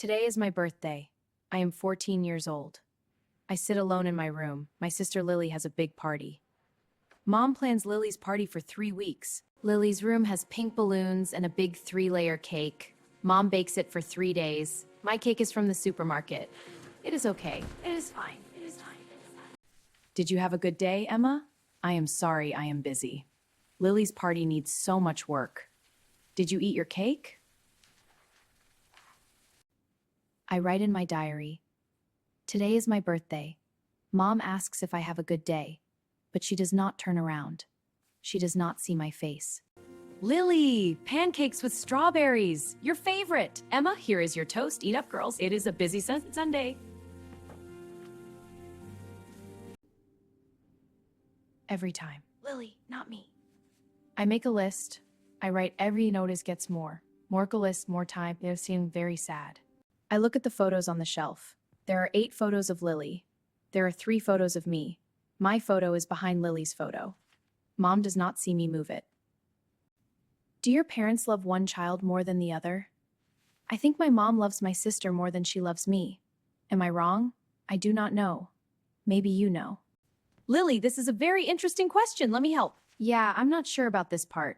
Today is my birthday. I am 14 years old. I sit alone in my room. My sister Lily has a big party. Mom plans Lily's party for 3 weeks. Lily's room has pink balloons and a big 3-layer cake. Mom bakes it for 3 days. My cake is from the supermarket. It is okay. It is fine. It is fine. Did you have a good day, Emma? I am sorry I am busy. Lily's party needs so much work. Did you eat your cake? I write in my diary. Today is my birthday. Mom asks if I have a good day, but she does not turn around. She does not see my face. Lily, pancakes with strawberries, your favorite. Emma, here is your toast. Eat up, girls. It is a busy Sunday. Every time. Lily, not me. I make a list. I write every notice gets more. More a list, more time. They seem very sad. I look at the photos on the shelf. There are 8 photos of Lily. There are 3 photos of me. My photo is behind Lily's photo. Mom does not see me move it. Do your parents love one child more than the other? I think my mom loves my sister more than she loves me. Am I wrong? I do not know. Maybe you know. Lily, this is a very interesting question. Let me help. Yeah, I'm not sure about this part.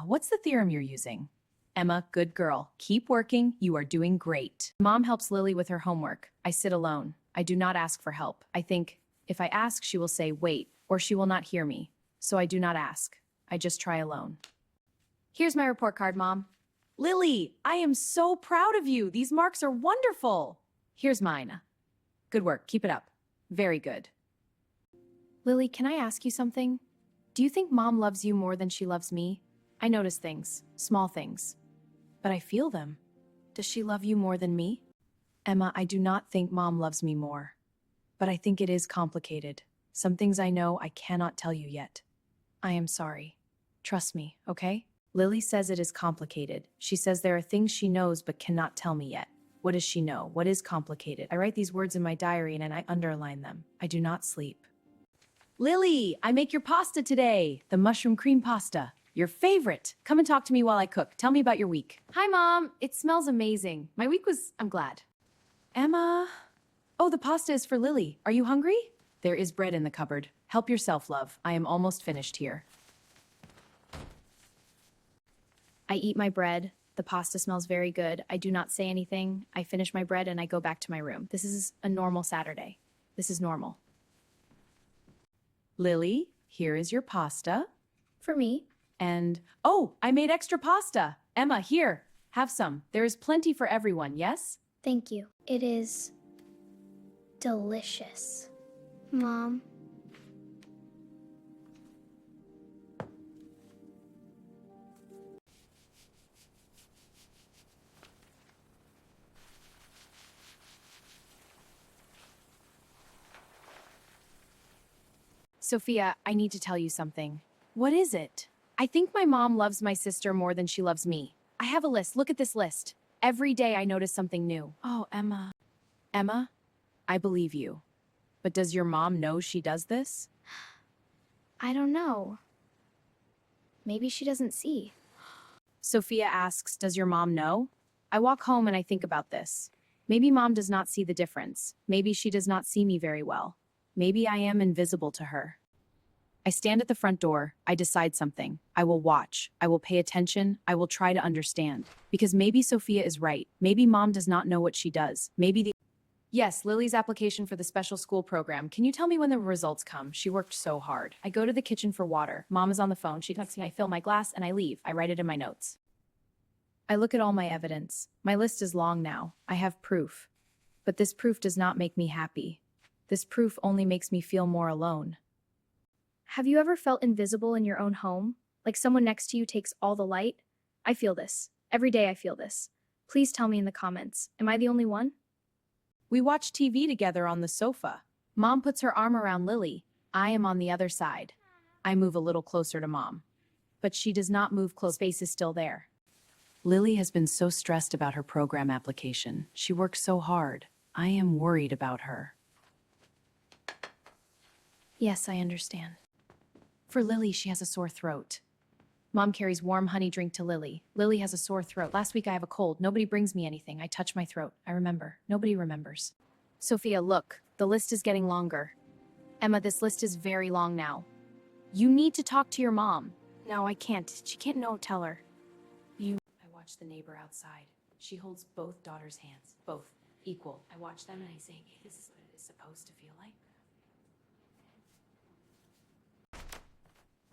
What's the theorem you're using? Emma, good girl. Keep working. You are doing great. Mom helps Lily with her homework. I sit alone. I do not ask for help. I think, if I ask, she will say, wait, or she will not hear me. So I do not ask. I just try alone. Here's my report card, Mom. Lily, I am so proud of you. These marks are wonderful. Here's mine. Good work. Keep it up. Very good. Lily, can I ask you something? Do you think Mom loves you more than she loves me? I notice things, small things. But I feel them. Does she love you more than me? Emma, I do not think Mom loves me more. But I think it is complicated. Some things I know I cannot tell you yet. I am sorry. Trust me, okay? Lily says it is complicated. She says there are things she knows but cannot tell me yet. What does she know? What is complicated? I write these words in my diary and I underline them. I do not sleep. Lily, I make your pasta today. The mushroom cream pasta. Your favorite. Come and talk to me while I cook. Tell me about your week. Hi, Mom. It smells amazing. My week was, I'm glad. Emma. Oh, the pasta is for Lily. Are you hungry? There is bread in the cupboard. Help yourself, love. I am almost finished here. I eat my bread. The pasta smells very good. I do not say anything. I finish my bread and I go back to my room. This is a normal Saturday. This is normal. Lily, here is your pasta. For me. And, oh, I made extra pasta. Emma, here, have some. There is plenty for everyone, yes? Thank you. It is delicious. Mom. Sophia, I need to tell you something. What is it? I think my mom loves my sister more than she loves me. I have a list. Look at this list. Every day I notice something new. Oh, Emma. Emma, I believe you. But does your mom know she does this? I don't know. Maybe she doesn't see. Sophia asks, does your mom know? I walk home and I think about this. Maybe mom does not see the difference. Maybe she does not see me very well. Maybe I am invisible to her. I stand at the front door. I decide something. I will watch. I will pay attention. I will try to understand. Because maybe Sophia is right. Maybe mom does not know what she does. Yes, Lily's application for the special school program. Can you tell me when the results come? She worked so hard. I go to the kitchen for water. Mom is on the phone. She texts me. I fill my glass and I leave. I write it in my notes. I look at all my evidence. My list is long now. I have proof. But this proof does not make me happy. This proof only makes me feel more alone. Have you ever felt invisible in your own home? Like someone next to you takes all the light? I feel this. Every day I feel this. Please tell me in the comments. Am I the only one? We watch TV together on the sofa. Mom puts her arm around Lily. I am on the other side. I move a little closer to Mom. But she does not move close. Space is still there. Lily has been so stressed about her program application. She works so hard. I am worried about her. Yes, I understand. For Lily, she has a sore throat. Mom carries warm honey drink to Lily. Lily has a sore throat. Last week I have a cold. Nobody brings me anything. I touch my throat. I remember. Nobody remembers. Sophia, look. The list is getting longer. Emma, this list is very long now. You need to talk to your mom. No, I can't. She can't know. Tell her. I watch the neighbor outside. She holds both daughters' hands. Both. Equal. I watch them and I say, hey, this is what it is supposed to feel like.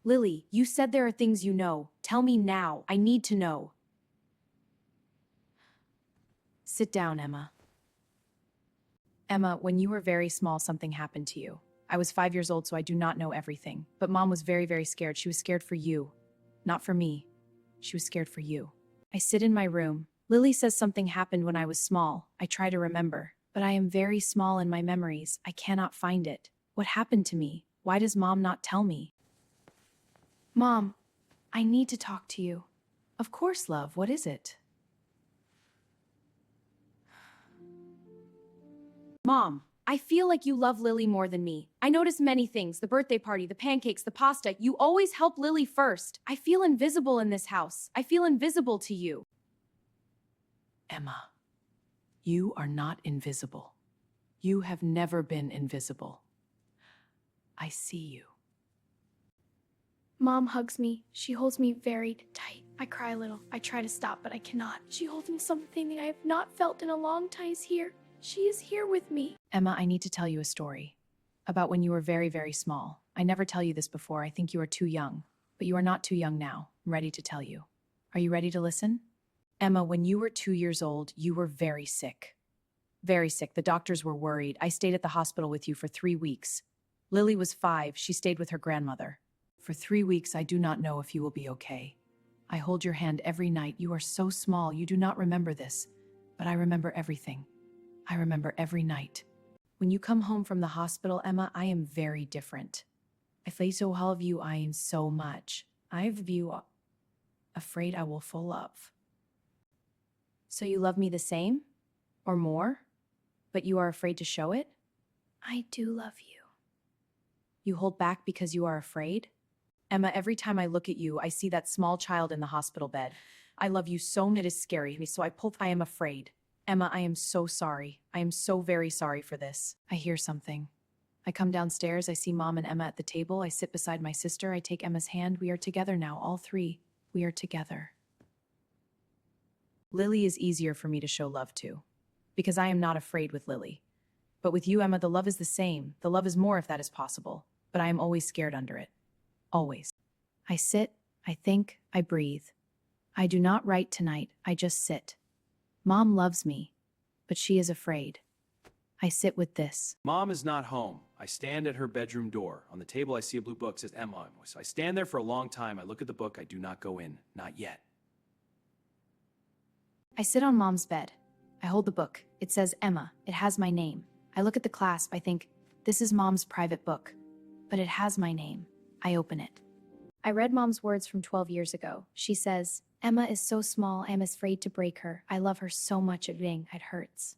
Lily, you said there are things you know. Tell me now. I need to know. Sit down, Emma. Emma, when you were very small, something happened to you. I was 5 years old, so I do not know everything. But Mom was very, very scared. She was scared for you. Not for me. She was scared for you. I sit in my room. Lily says something happened when I was small. I try to remember. But I am very small in my memories. I cannot find it. What happened to me? Why does Mom not tell me? Mom, I need to talk to you. Of course, love. What is it? Mom, I feel like you love Lily more than me. I notice many things, the birthday party, the pancakes, the pasta. You always help Lily first. I feel invisible in this house. I feel invisible to you. Emma, you are not invisible. You have never been invisible. I see you. Mom hugs me. She holds me very tight. I cry a little. I try to stop, but I cannot. She holds me something I have not felt in a long time. Is here. She is here with me. Emma, I need to tell you a story about when you were very, very small. I never tell you this before. I think you are too young, but you are not too young now. I'm ready to tell you. Are you ready to listen? Emma, when you were 2 years old, you were very sick. Very sick. The doctors were worried. I stayed at the hospital with you for 3 weeks. Lily was 5. She stayed with her grandmother. For 3 weeks, I do not know if you will be okay. I hold your hand every night. You are so small. You do not remember this, but I remember everything. I remember every night. When you come home from the hospital, Emma, I am very different. I feel so all of you, I am so much. I have you afraid I will fall love. So you love me the same? Or more? But you are afraid to show it? I do love you. You hold back because you are afraid? Emma, every time I look at you, I see that small child in the hospital bed. I love you so much, it is scary, so I am afraid. Emma, I am so sorry. I am so very sorry for this. I hear something. I come downstairs, I see Mom and Emma at the table. I sit beside my sister, I take Emma's hand. We are together now, all three. We are together. Lily is easier for me to show love to, because I am not afraid with Lily. But with you, Emma, the love is the same. The love is more if that is possible. But I am always scared under it. Always. I sit, I think, I breathe. I do not write tonight, I just sit. Mom loves me, but she is afraid. I sit with this. Mom is not home. I stand at her bedroom door. On the table, I see a blue book. It says Emma. So I stand there for a long time. I look at the book. I do not go in. Not yet. I sit on Mom's bed. I hold the book. It says Emma. It has my name. I look at the clasp. I think, this is Mom's private book. But it has my name. I open it. I read Mom's words from 12 years ago. She says, Emma is so small, I am afraid to break her. I love her so much, it hurts.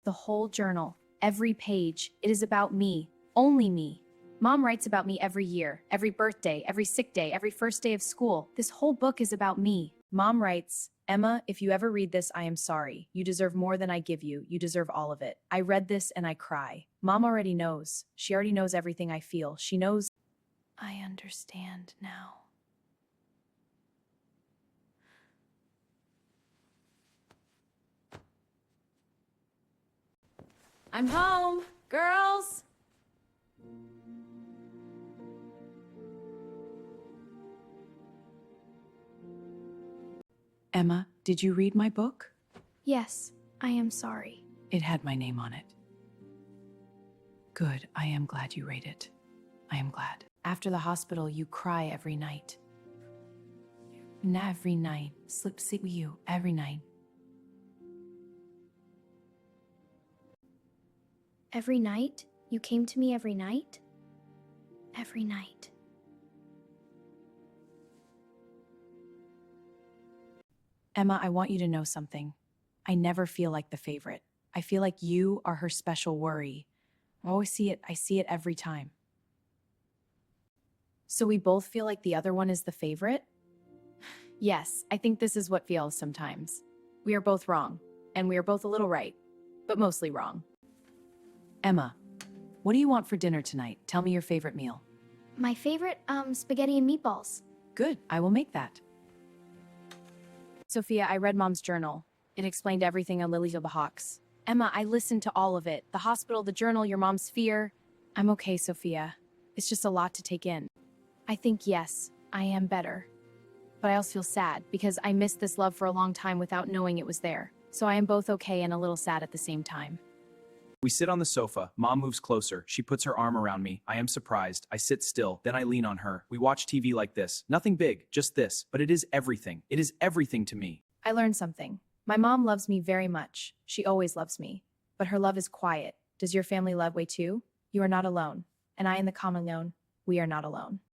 The whole journal, every page, it is about me, only me. Mom writes about me every year, every birthday, every sick day, every first day of school. This whole book is about me. Mom writes, Emma, if you ever read this, I am sorry. You deserve more than I give you. You deserve all of it. I read this and I cry. Mom already knows. She already knows everything I feel. She knows. I understand now. I'm home, girls. Emma, did you read my book? Yes, I am sorry. It had my name on it. Good, I am glad you read it. I am glad. After the hospital, you cry every night. And every night, sleep with you every night. Every night? You came to me every night? Every night. Emma, I want you to know something. I never feel like the favorite. I feel like you are her special worry. I always see it. I see it every time. So we both feel like the other one is the favorite? Yes, I think this is what feels sometimes. We are both wrong, and we are both a little right, but mostly wrong. Emma, what do you want for dinner tonight? Tell me your favorite meal. My favorite, spaghetti and meatballs. Good, I will make that. Sophia, I read Mom's journal. It explained everything on Lily of the Hawks. Emma, I listened to all of it. The hospital, the journal, your mom's fear. I'm okay, Sophia. It's just a lot to take in. I think, yes, I am better. But I also feel sad because I missed this love for a long time without knowing it was there. So I am both okay and a little sad at the same time. We sit on the sofa. Mom moves closer. She puts her arm around me. I am surprised. I sit still. Then I lean on her. We watch TV like this. Nothing big, just this. But it is everything. It is everything to me. I learned something. My mom loves me very much. She always loves me. But her love is quiet. Does your family love way too? You are not alone. And I in the common known, we are not alone.